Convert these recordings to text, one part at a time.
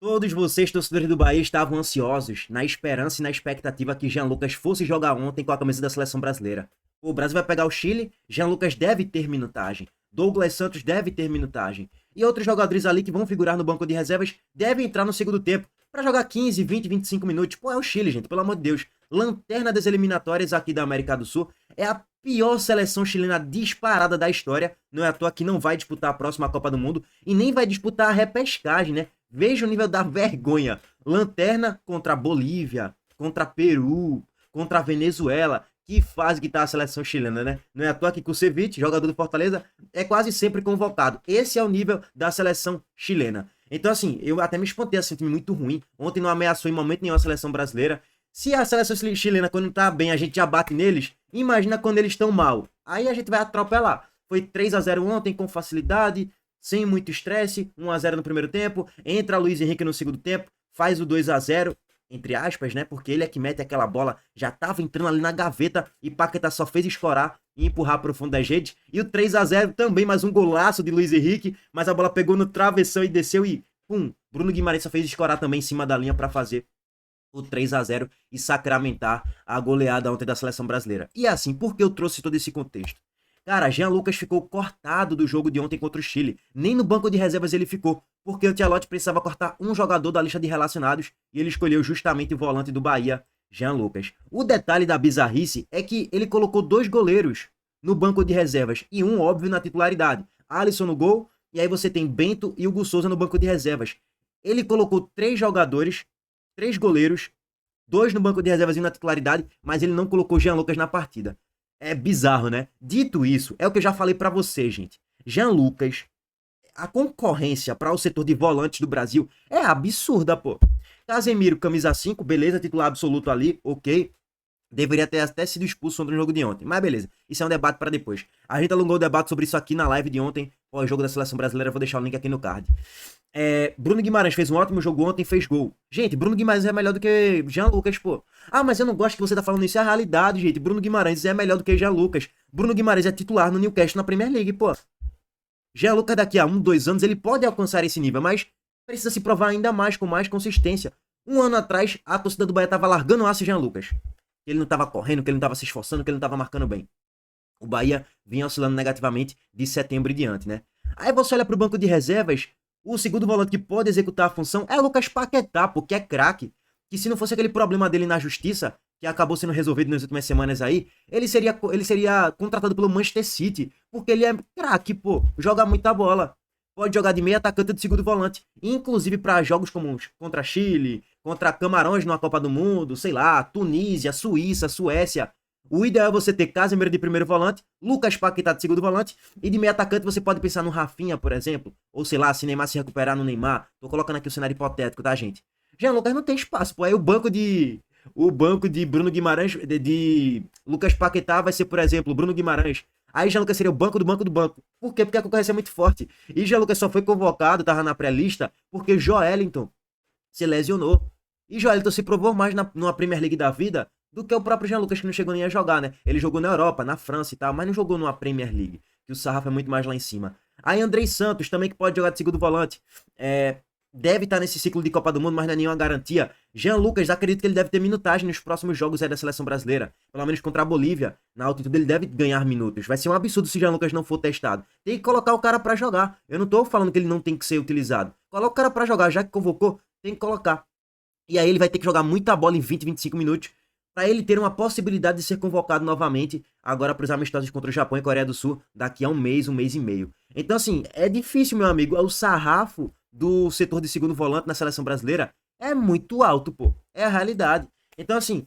Todos vocês, torcedores do Bahia, estavam ansiosos, na esperança e na expectativa que Jean Lucas fosse jogar ontem com a camisa da seleção brasileira. O Brasil vai pegar o Chile, Jean Lucas deve ter minutagem, Douglas Santos deve ter minutagem, e outros jogadores ali que vão figurar no banco de reservas devem entrar no segundo tempo para jogar 15, 20, 25 minutos. Pô, é o Chile, gente, pelo amor de Deus. Lanterna das eliminatórias aqui da América do Sul. É a pior seleção chilena disparada da história. Não é à toa que não vai disputar a próxima Copa do Mundo e nem vai disputar a repescagem, né? Veja o nível da vergonha. Lanterna contra a Bolívia, contra Peru, contra a Venezuela. Que fase que tá a seleção chilena, né? Não é à toa que Kusevich, jogador do Fortaleza, é quase sempre convocado. Esse é o nível da seleção chilena. Então, assim, eu até me espantei, assim, um time muito ruim. Ontem não ameaçou em momento nenhum a seleção brasileira. Se a seleção chilena, quando tá bem, a gente já bate neles, imagina quando eles estão mal. Aí a gente vai atropelar. Foi 3-0 ontem com facilidade, sem muito estresse, 1-0 no primeiro tempo, entra Luiz Henrique no segundo tempo, faz o 2-0, entre aspas, né? Porque ele é que mete aquela bola, já tava entrando ali na gaveta e Paquetá só fez escorar e empurrar pro fundo das redes. E o 3-0 também, mais um golaço de Luiz Henrique, mas a bola pegou no travessão e desceu e, pum, Bruno Guimarães só fez escorar também em cima da linha para fazer o 3-0 e sacramentar a goleada ontem da seleção brasileira. E assim, por que eu trouxe todo esse contexto? Cara, Jean Lucas ficou cortado do jogo de ontem contra o Chile. Nem no banco de reservas ele ficou, porque o Ancelotti precisava cortar um jogador da lista de relacionados e ele escolheu justamente o volante do Bahia, Jean Lucas. O detalhe da bizarrice é que ele colocou 2 goleiros no banco de reservas e um, óbvio, na titularidade. Alisson no gol, e aí você tem Bento e Hugo Souza no banco de reservas. Ele colocou 3 jogadores, 3 goleiros, 2 no banco de reservas e um na titularidade, mas ele não colocou Jean Lucas na partida. É bizarro, né? Dito isso, é o que eu já falei pra você, gente. Jean Lucas, a concorrência para o setor de volantes do Brasil é absurda, pô. Casemiro, camisa 5, beleza, titular absoluto ali, ok. Deveria ter até sido expulso no jogo de ontem, mas beleza. Isso é um debate para depois. A gente alongou o debate sobre isso aqui na live de ontem, pós-jogo da seleção brasileira, vou deixar o link aqui no card. Bruno Guimarães fez um ótimo jogo ontem, fez gol. Gente, Bruno Guimarães é melhor do que Jean Lucas, pô. Ah, mas eu não gosto que você tá falando isso, é a realidade, gente. Bruno Guimarães é melhor do que Jean Lucas. Bruno Guimarães é titular no Newcastle na Premier League, pô. Jean Lucas daqui a 1, 2 anos ele pode alcançar esse nível, mas precisa se provar ainda mais, com mais consistência. Um ano atrás, a torcida do Bahia tava largando o aço Jean Lucas. Que ele não tava correndo, que ele não tava se esforçando, que ele não tava marcando bem. O Bahia vinha oscilando negativamente de setembro em diante, né? Aí você olha pro banco de reservas, o segundo volante que pode executar a função é o Lucas Paquetá, porque é craque. Que se não fosse aquele problema dele na justiça, que acabou sendo resolvido nas últimas semanas aí, ele seria contratado pelo Manchester City, porque ele é craque, pô, joga muita bola. Pode jogar de meio atacante ou de segundo volante. Inclusive para jogos como contra Chile, contra Camarões numa Copa do Mundo, sei lá, Tunísia, Suíça, Suécia. O ideal é você ter Casemiro de primeiro volante, Lucas Paquetá de segundo volante, e de meio atacante você pode pensar no Rafinha, por exemplo, ou sei lá, se Neymar se recuperar no Neymar. Tô colocando aqui o cenário hipotético, tá, gente? Jean Lucas não tem espaço, pô. Aí o banco de Bruno Guimarães, de Lucas Paquetá vai ser, por exemplo, Bruno Guimarães. Aí Jean Lucas seria o banco do banco do banco. Por quê? Porque a concorrência é muito forte. E Jean Lucas só foi convocado, tava na pré-lista, porque Joelinton se lesionou. E Joelinton se provou mais numa Premier League da vida do que o próprio Jean Lucas, que não chegou nem a jogar, né? Ele jogou na Europa, na França e tal, mas não jogou numa Premier League, que o sarrafo é muito mais lá em cima. Aí Andrei Santos, também que pode jogar de segundo volante, deve estar nesse ciclo de Copa do Mundo, mas não é nenhuma garantia. Jean Lucas, acredito que ele deve ter minutagem nos próximos jogos aí da seleção brasileira, pelo menos contra a Bolívia. Na altitude ele deve ganhar minutos. Vai ser um absurdo se Jean Lucas não for testado. Tem que colocar o cara pra jogar. Eu não tô falando que ele não tem que ser utilizado. Coloca o cara pra jogar, já que convocou, tem que colocar. E aí ele vai ter que jogar muita bola em 20, 25 minutos para ele ter uma possibilidade de ser convocado novamente agora para os amistosos contra o Japão e Coreia do Sul daqui a um mês e meio. Então assim, é difícil, meu amigo. O sarrafo do setor de segundo volante na seleção brasileira é muito alto, pô. É a realidade. Então assim,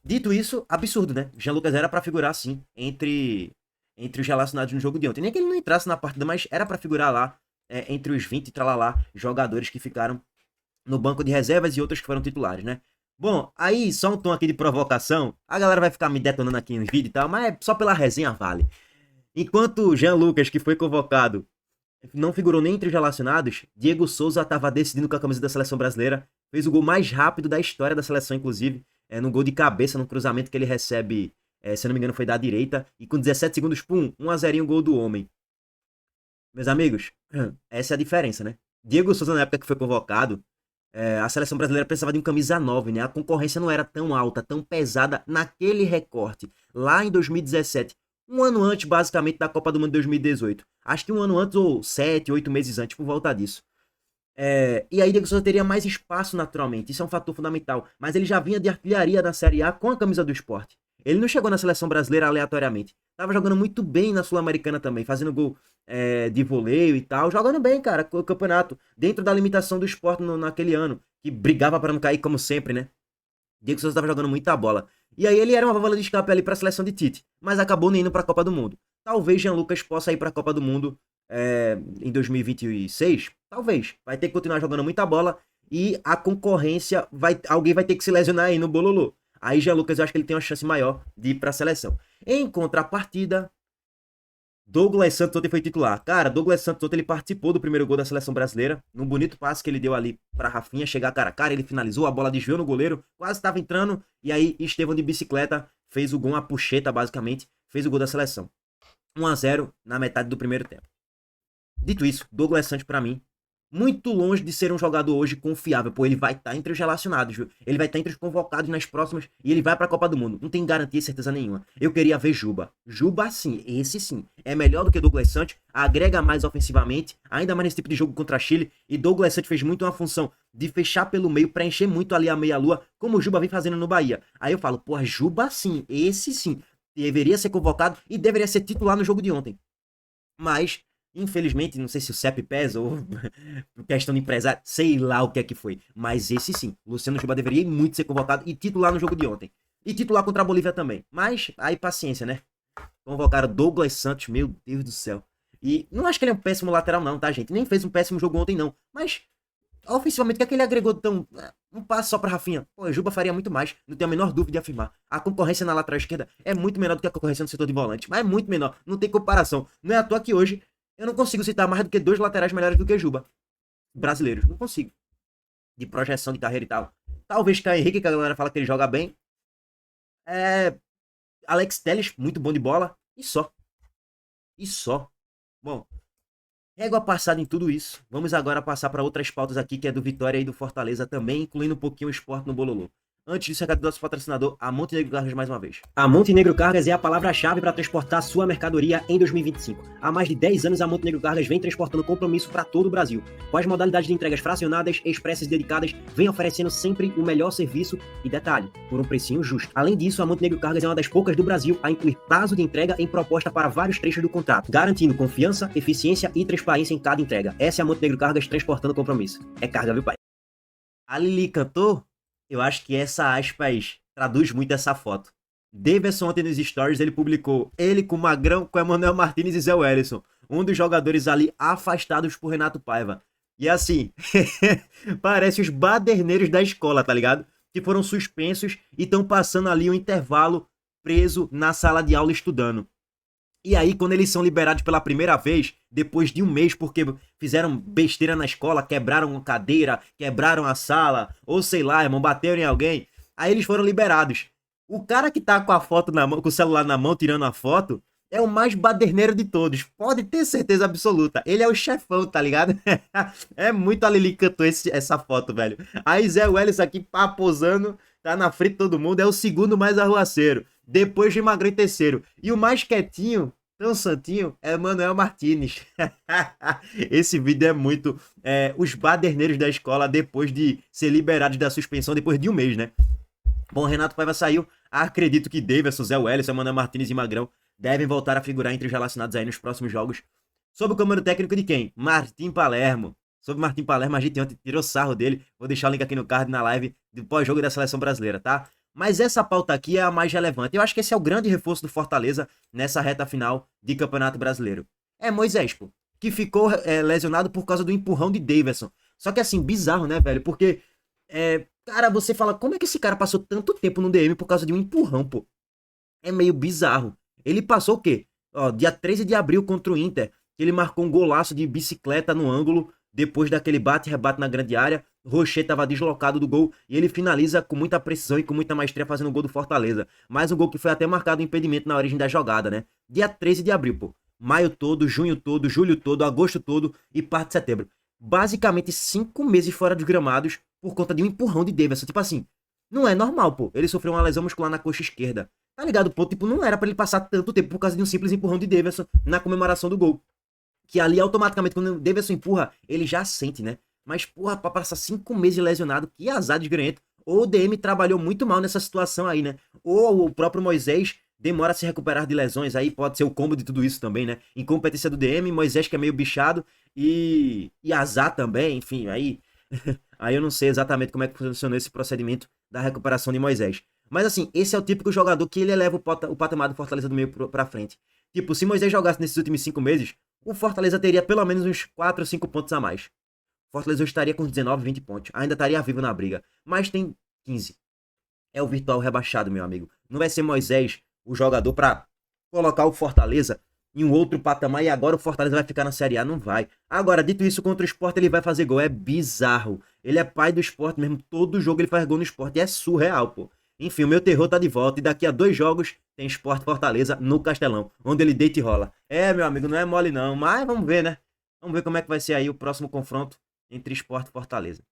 dito isso, absurdo, né? Jean Lucas era para figurar sim entre os relacionados no jogo de ontem. Nem que ele não entrasse na partida, mas era para figurar lá entre os 20 e tralalá jogadores que ficaram no banco de reservas e outros que foram titulares, né? Bom, aí só um tom aqui de provocação. A galera vai ficar me detonando aqui no vídeo e tal, mas só pela resenha vale. Enquanto o Jean Lucas, que foi convocado, não figurou nem entre os relacionados, Diego Souza estava decidindo com a camisa da seleção brasileira. Fez o gol mais rápido da história da seleção, inclusive. No gol de cabeça, no cruzamento que ele recebe, se eu não me engano, foi da direita. E com 17 segundos, pum, 1-0 gol do homem. Meus amigos, essa é a diferença, né? Diego Souza, na época que foi convocado, A seleção brasileira precisava de um camisa 9, né? A concorrência não era tão alta, tão pesada naquele recorte. Lá em 2017, um ano antes, basicamente, da Copa do Mundo de 2018. Acho que um ano antes, ou 7, 8 meses antes, por volta disso. E aí Diego Souza teria mais espaço naturalmente, isso é um fator fundamental. Mas ele já vinha de artilharia na Série A com a camisa do Sport. Ele não chegou na seleção brasileira aleatoriamente. Tava jogando muito bem na Sul-Americana também, fazendo gol de voleio e tal. Jogando bem, cara, o campeonato. Dentro da limitação do Sport naquele ano, que brigava para não cair como sempre, né? Diego Souza tava jogando muita bola. E aí ele era uma válvula de escape ali pra seleção de Tite, mas acabou nem indo pra Copa do Mundo. Talvez Jean Lucas possa ir pra Copa do Mundo em 2026. Talvez. Vai ter que continuar jogando muita bola e a concorrência, alguém vai ter que se lesionar aí no bololô. Aí Jean Lucas eu acho que ele tem uma chance maior de ir pra seleção. Em contrapartida, Douglas Santos ontem foi titular. Cara, Douglas Santos ontem ele participou do primeiro gol da seleção brasileira. Num bonito passe que ele deu ali pra Rafinha chegar cara a cara. Ele finalizou, a bola desviou no goleiro. Quase estava entrando. E aí Estevão de bicicleta fez o gol, uma puxeta basicamente. Fez o gol da seleção. 1-0 na metade do primeiro tempo. Dito isso, Douglas Santos pra mim, muito longe de ser um jogador hoje confiável. Pô, ele vai estar entre os relacionados, viu? Ele vai estar entre os convocados nas próximas e ele vai pra Copa do Mundo. Não tem garantia e certeza nenhuma. Eu queria ver Juba. Juba sim, esse sim. É melhor do que Douglas Santos, agrega mais ofensivamente, ainda mais nesse tipo de jogo contra Chile. E Douglas Santos fez muito uma função de fechar pelo meio, preencher muito ali a meia-lua, como o Juba vem fazendo no Bahia. Aí eu falo, porra, Juba sim, esse sim. Deveria ser convocado e deveria ser titular no jogo de ontem. Mas infelizmente, não sei se o CEP pesa ou questão de empresário, sei lá o que é que foi. Mas esse sim, Luciano Juba deveria muito ser convocado e titular no jogo de ontem. E titular contra a Bolívia também. Mas aí paciência, né? Convocaram Douglas Santos, meu Deus do céu. E não acho que ele é um péssimo lateral não, tá, gente? Nem fez um péssimo jogo ontem não. Mas ofensivamente, o que é que ele agregou tão... Um passo só pra Rafinha. Pô, Juba faria muito mais, não tenho a menor dúvida de afirmar. A concorrência na lateral esquerda é muito menor do que a concorrência no setor de volante. Mas é muito menor, não tem comparação. Não é à toa que hoje eu não consigo citar mais do que 2 laterais melhores do que Juba. Brasileiros, não consigo. De projeção de carreira e tal. Talvez Caio Henrique, que a galera fala que ele joga bem. Alex Telles, muito bom de bola. E só. Bom, régua passada em tudo isso. Vamos agora passar para outras pautas aqui, que é do Vitória e do Fortaleza também, incluindo um pouquinho o esporte no Bololô. Antes disso, recado do nosso patrocinador, a Montenegro Cargas mais uma vez. A Montenegro Cargas é a palavra-chave para transportar sua mercadoria em 2025. Há mais de 10 anos, a Montenegro Cargas vem transportando compromisso para todo o Brasil. Com as modalidades de entregas fracionadas, expressas e dedicadas, vem oferecendo sempre o melhor serviço e detalhe, por um precinho justo. Além disso, a Montenegro Cargas é uma das poucas do Brasil a incluir prazo de entrega em proposta para vários trechos do contrato, garantindo confiança, eficiência e transparência em cada entrega. Essa é a Montenegro Cargas transportando compromisso. É carga, viu, pai? A Lili cantou? Eu acho que essa aspas traduz muito essa foto. Davidson ontem nos stories, ele publicou ele com o Magrão, com Emanuel Martínez e Zé Wellison. Um dos jogadores ali afastados por Renato Paiva. E assim, parece os baderneiros da escola, tá ligado? Que foram suspensos e estão passando ali um intervalo preso na sala de aula estudando. E aí, quando eles são liberados pela primeira vez, depois de um mês, porque fizeram besteira na escola, quebraram uma cadeira, quebraram a sala, ou sei lá, irmão, bateram em alguém, aí eles foram liberados. O cara que tá com a foto na mão, com o celular na mão, tirando a foto, é o mais baderneiro de todos. Pode ter certeza absoluta. Ele é o chefão, tá ligado? É muito a Lili que cantou essa foto, velho. Aí Zé Welles aqui, posando, tá na frente de todo mundo, é o segundo mais arruaceiro. Depois de Magrão em terceiro. E o mais quietinho, tão santinho, é Manuel Martínez. Esse vídeo é muito os baderneiros da escola depois de ser liberados da suspensão depois de um mês, né? Bom, Renato Paiva saiu. Acredito que Davidson, Zé Wellison, Manuel Martínez e Magrão devem voltar a figurar entre os relacionados aí nos próximos jogos. Sob o comando técnico de quem? Martim Palermo. Sobre Martim Palermo, a gente ontem tirou sarro dele. Vou deixar o link aqui no card na live do pós-jogo da seleção brasileira, tá? Mas essa pauta aqui é a mais relevante. Eu acho que esse é o grande reforço do Fortaleza nessa reta final de Campeonato Brasileiro. É Moisés, pô, que ficou lesionado por causa do empurrão de Davidson. Só que assim, bizarro, né, velho? Porque, cara, você fala, como é que esse cara passou tanto tempo no DM por causa de um empurrão, pô? É meio bizarro. Ele passou o quê? Ó, dia 13 de abril contra o Inter, ele marcou um golaço de bicicleta no ângulo, depois daquele bate-rebate na grande área. Rocher estava deslocado do gol e ele finaliza com muita precisão e com muita maestria fazendo o gol do Fortaleza. Mais um gol que foi até marcado um impedimento na origem da jogada, né? Dia 13 de abril, pô. Maio todo, junho todo, julho todo, agosto todo e parte de setembro. basicamente 5 meses fora dos gramados por conta de um empurrão de Davidson. Tipo assim, não é normal, pô. Ele sofreu uma lesão muscular na coxa esquerda. Tá ligado, pô? Tipo, não era pra ele passar tanto tempo por causa de um simples empurrão de Davidson na comemoração do gol. Que ali, automaticamente, quando o Davidson empurra, ele já sente, né? Mas, porra, pra passar 5 meses lesionado, que azar desgranhento. Ou o DM trabalhou muito mal nessa situação aí, né? Ou o próprio Moisés demora a se recuperar de lesões. Aí pode ser o combo de tudo isso também, né? Incompetência do DM, Moisés que é meio bichado e azar também, enfim, aí... Aí eu não sei exatamente como é que funcionou esse procedimento da recuperação de Moisés. Mas assim, esse é o típico jogador que ele eleva o patamar do Fortaleza do meio pra frente. Tipo, se Moisés jogasse nesses últimos 5 meses, o Fortaleza teria pelo menos uns 4 ou 5 pontos a mais. O Fortaleza estaria com 19, 20 pontos. Ainda estaria vivo na briga. Mas tem 15. É o virtual rebaixado, meu amigo. Não vai ser Moisés o jogador pra colocar o Fortaleza em um outro patamar e agora o Fortaleza vai ficar na Série A. Não vai. Agora, dito isso, contra o Sport ele vai fazer gol. É bizarro. Ele é pai do Sport mesmo. Todo jogo ele faz gol no Sport. E é surreal, pô. Enfim, o meu terror tá de volta. E daqui a 2 jogos tem Sport Fortaleza no Castelão, onde ele deita e rola. É, meu amigo, não é mole não. Mas vamos ver, né? Vamos ver como é que vai ser aí o próximo confronto entre Sport e Fortaleza.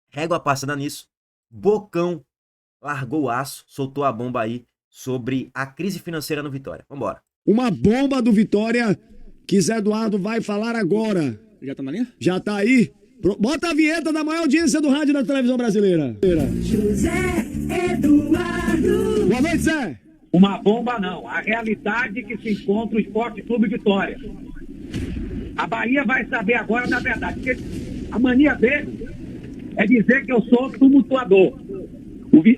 Régua passada nisso. Bocão largou o aço, soltou a bomba aí sobre a crise financeira no Vitória. Vambora. Uma bomba do Vitória que Zé Eduardo vai falar agora. Já tá na linha? Já tá aí? Bota a vinheta da maior audiência do rádio da televisão brasileira. José Eduardo. Boa noite, Zé. Uma bomba não, a realidade que se encontra o Esporte Clube Vitória. A Bahia vai saber agora da verdade, porque a mania dele é dizer que eu sou tumultuador.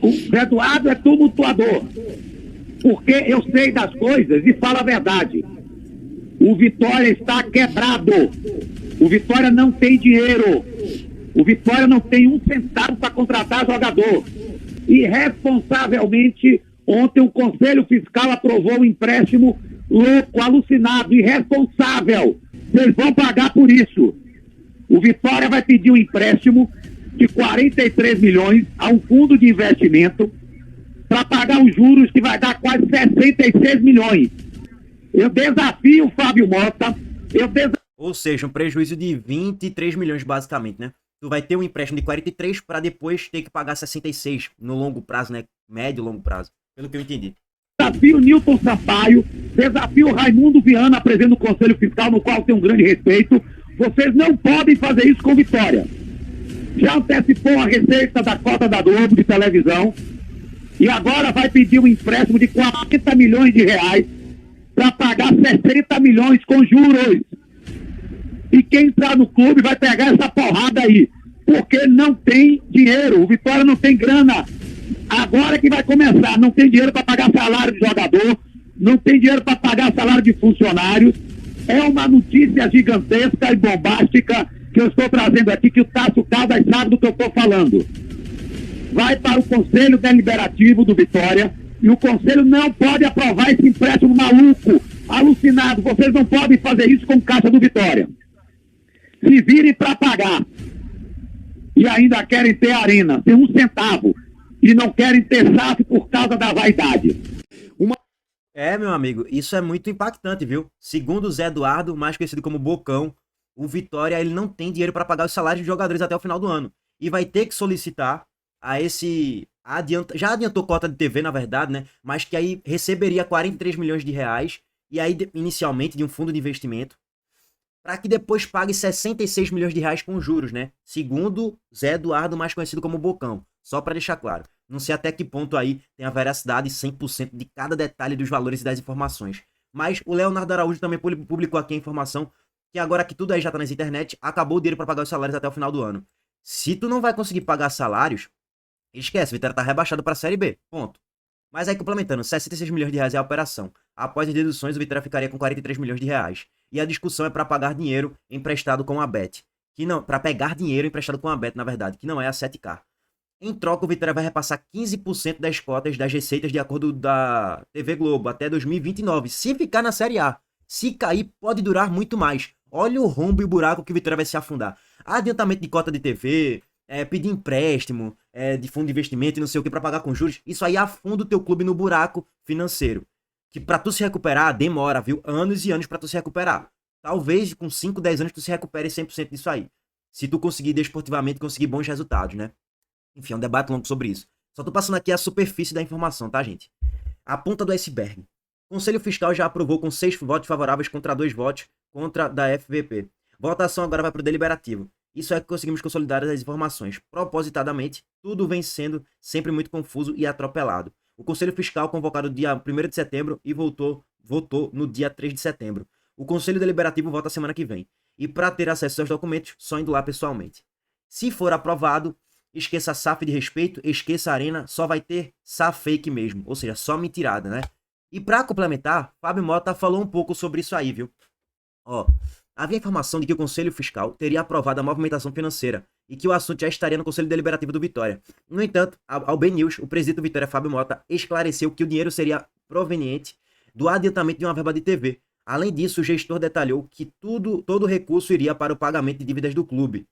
O Zé Eduardo é tumultuador, porque eu sei das coisas e falo a verdade. O Vitória está quebrado. O Vitória não tem dinheiro. O Vitória não tem um centavo para contratar jogador. Irresponsavelmente, ontem o Conselho Fiscal aprovou um empréstimo louco, alucinado, irresponsável. Vocês vão pagar por isso. O Vitória vai pedir um empréstimo de 43 milhões a um fundo de investimento para pagar os juros que vai dar quase 66 milhões. Eu desafio o Fábio Mota, Ou seja, um prejuízo de 23 milhões basicamente, né? Tu vai ter um empréstimo de 43 para depois ter que pagar 66 no longo prazo, né? Médio e longo prazo, pelo que eu entendi. desafio o Nilton Sampaio, desafio o Raimundo Viana, presidente do Conselho Fiscal, no qual tenho um grande respeito. Vocês não podem fazer isso com Vitória. Já antecipou a receita da cota da Globo de televisão e agora vai pedir um empréstimo de 40 milhões de reais para pagar 60 milhões com juros. E quem entrar no clube vai pegar essa porrada aí, porque não tem dinheiro. O Vitória não tem grana. Agora que vai começar, não tem dinheiro para pagar salário de jogador, não tem dinheiro para pagar salário de funcionários. É uma notícia gigantesca e bombástica que eu estou trazendo aqui, que o Tasso Caldas sabe do que eu estou falando. Vai para o Conselho Deliberativo do Vitória e o Conselho não pode aprovar esse empréstimo maluco, alucinado. Vocês não podem fazer isso com o Caixa do Vitória. Se virem para pagar e ainda querem ter arena, tem um centavo, e não querem ter SAF por causa da vaidade. É, meu amigo, isso é muito impactante, viu? Segundo o Zé Eduardo, mais conhecido como Bocão, o Vitória ele não tem dinheiro para pagar os salários de jogadores até o final do ano. E vai ter que solicitar a esse... Já adiantou cota de TV, na verdade, né? Mas que aí receberia 43 milhões de reais, e aí inicialmente de um fundo de investimento, para que depois pague 66 milhões de reais com juros, né? Segundo Zé Eduardo, mais conhecido como Bocão. Só para deixar claro. Não sei até que ponto aí tem a veracidade 100% de cada detalhe dos valores e das informações. Mas o Leonardo Araújo também publicou aqui a informação que agora que tudo aí já tá nas internet, acabou o dinheiro para pagar os salários até o final do ano. Se tu não vai conseguir pagar salários, esquece, o Vitória tá rebaixado para a Série B. Ponto. Mas aí complementando, 66 milhões de reais é a operação. Após as deduções, o Vitória ficaria com 43 milhões de reais. E a discussão é para pagar dinheiro emprestado com a Bet. Que não, para pegar dinheiro emprestado com a Bet, na verdade, que não é a 7K. Em troca, o Vitória vai repassar 15% das cotas das receitas de acordo da TV Globo até 2029, se ficar na Série A. Se cair, pode durar muito mais. Olha o rombo e o buraco que o Vitória vai se afundar. Adiantamento de cota de TV, pedir empréstimo, de fundo de investimento e não sei o que para pagar com juros, isso aí afunda o teu clube no buraco financeiro. Que pra tu se recuperar, demora, viu? Anos e anos pra tu se recuperar. Talvez com 5, 10 anos tu se recupere 100% disso aí. Se tu conseguir desportivamente, conseguir bons resultados, né? Enfim, é um debate longo sobre isso. Só tô passando aqui a superfície da informação, tá, gente? A ponta do iceberg. O Conselho Fiscal já aprovou com 6 votos favoráveis contra 2 votos contra da FVP. Votação agora vai para o deliberativo. Isso é que conseguimos consolidar as informações. Propositadamente, tudo vem sendo sempre muito confuso e atropelado. O Conselho Fiscal, convocado dia 1º de setembro e votou no dia 3 de setembro. O Conselho Deliberativo vota semana que vem. E para ter acesso aos documentos, só indo lá pessoalmente. Se for aprovado, esqueça a SAF de respeito, esqueça a Arena, só vai ter SAF fake mesmo. Ou seja, só mentirada, né? E para complementar, Fábio Mota falou um pouco sobre isso aí, viu? Ó, havia informação de que o Conselho Fiscal teria aprovado a movimentação financeira e que o assunto já estaria no Conselho Deliberativo do Vitória. No entanto, ao BNews, o presidente do Vitória, Fábio Mota, esclareceu que o dinheiro seria proveniente do adiantamento de uma verba de TV. Além disso, o gestor detalhou que todo o recurso iria para o pagamento de dívidas do clube.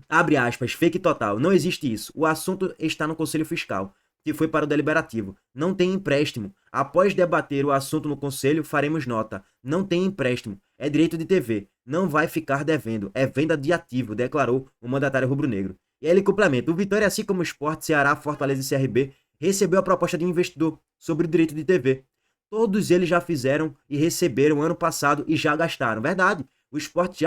Abre aspas, fake total. Não existe isso. O assunto está no Conselho Fiscal, que foi para o Deliberativo. Não tem empréstimo. Após debater o assunto no Conselho, faremos nota. Não tem empréstimo. É direito de TV. Não vai ficar devendo. É venda de ativo, declarou o mandatário rubro-negro. E aí ele complementa. O Vitória, assim como o Sport, Ceará, Fortaleza e CRB, recebeu a proposta de investidor sobre o direito de TV. Todos eles já fizeram e receberam ano passado e já gastaram. Verdade. O Sport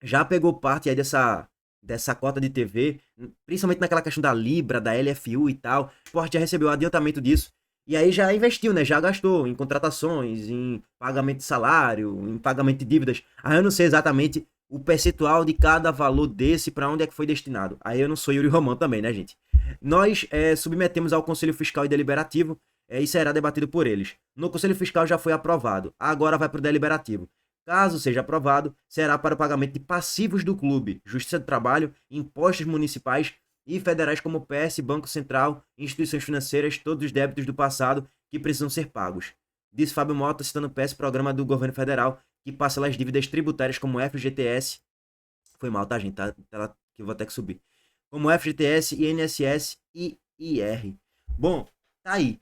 já pegou parte aí dessa cota de TV, principalmente naquela questão da Libra, da LFU e tal. O Sport já recebeu o adiantamento disso. E aí já investiu, né? Já gastou em contratações, em pagamento de salário, em pagamento de dívidas. Aí eu não sei exatamente o percentual de cada valor desse para onde é que foi destinado. Aí eu não sou Yuri Romão também, né, gente? Nós submetemos ao Conselho Fiscal e Deliberativo e será debatido por eles. No Conselho Fiscal já foi aprovado. Agora vai para o Deliberativo. Caso seja aprovado, será para o pagamento de passivos do clube, Justiça do Trabalho, impostos municipais e federais como PS, Banco Central, instituições financeiras, todos os débitos do passado que precisam ser pagos. Disse Fábio Mota, citando o PS, programa do governo federal, que parcela as dívidas tributárias como FGTS. Foi mal, tá, gente? Tá, que eu vou ter que subir. Como FGTS, INSS e IR. Bom, tá aí.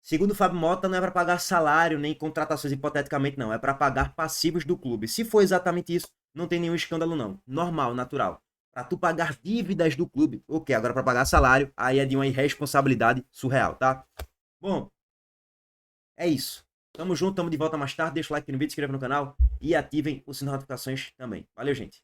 Segundo o Fábio Mota, não é para pagar salário nem contratações hipoteticamente, não. É para pagar passivos do clube. Se for exatamente isso, não tem nenhum escândalo, não. Normal, natural. Para tu pagar dívidas do clube, ok. Agora para pagar salário, aí é de uma irresponsabilidade surreal, tá? Bom, é isso. Tamo junto, tamo de volta mais tarde. Deixa o like no vídeo, se inscreva no canal e ativem o sininho de notificações também. Valeu, gente.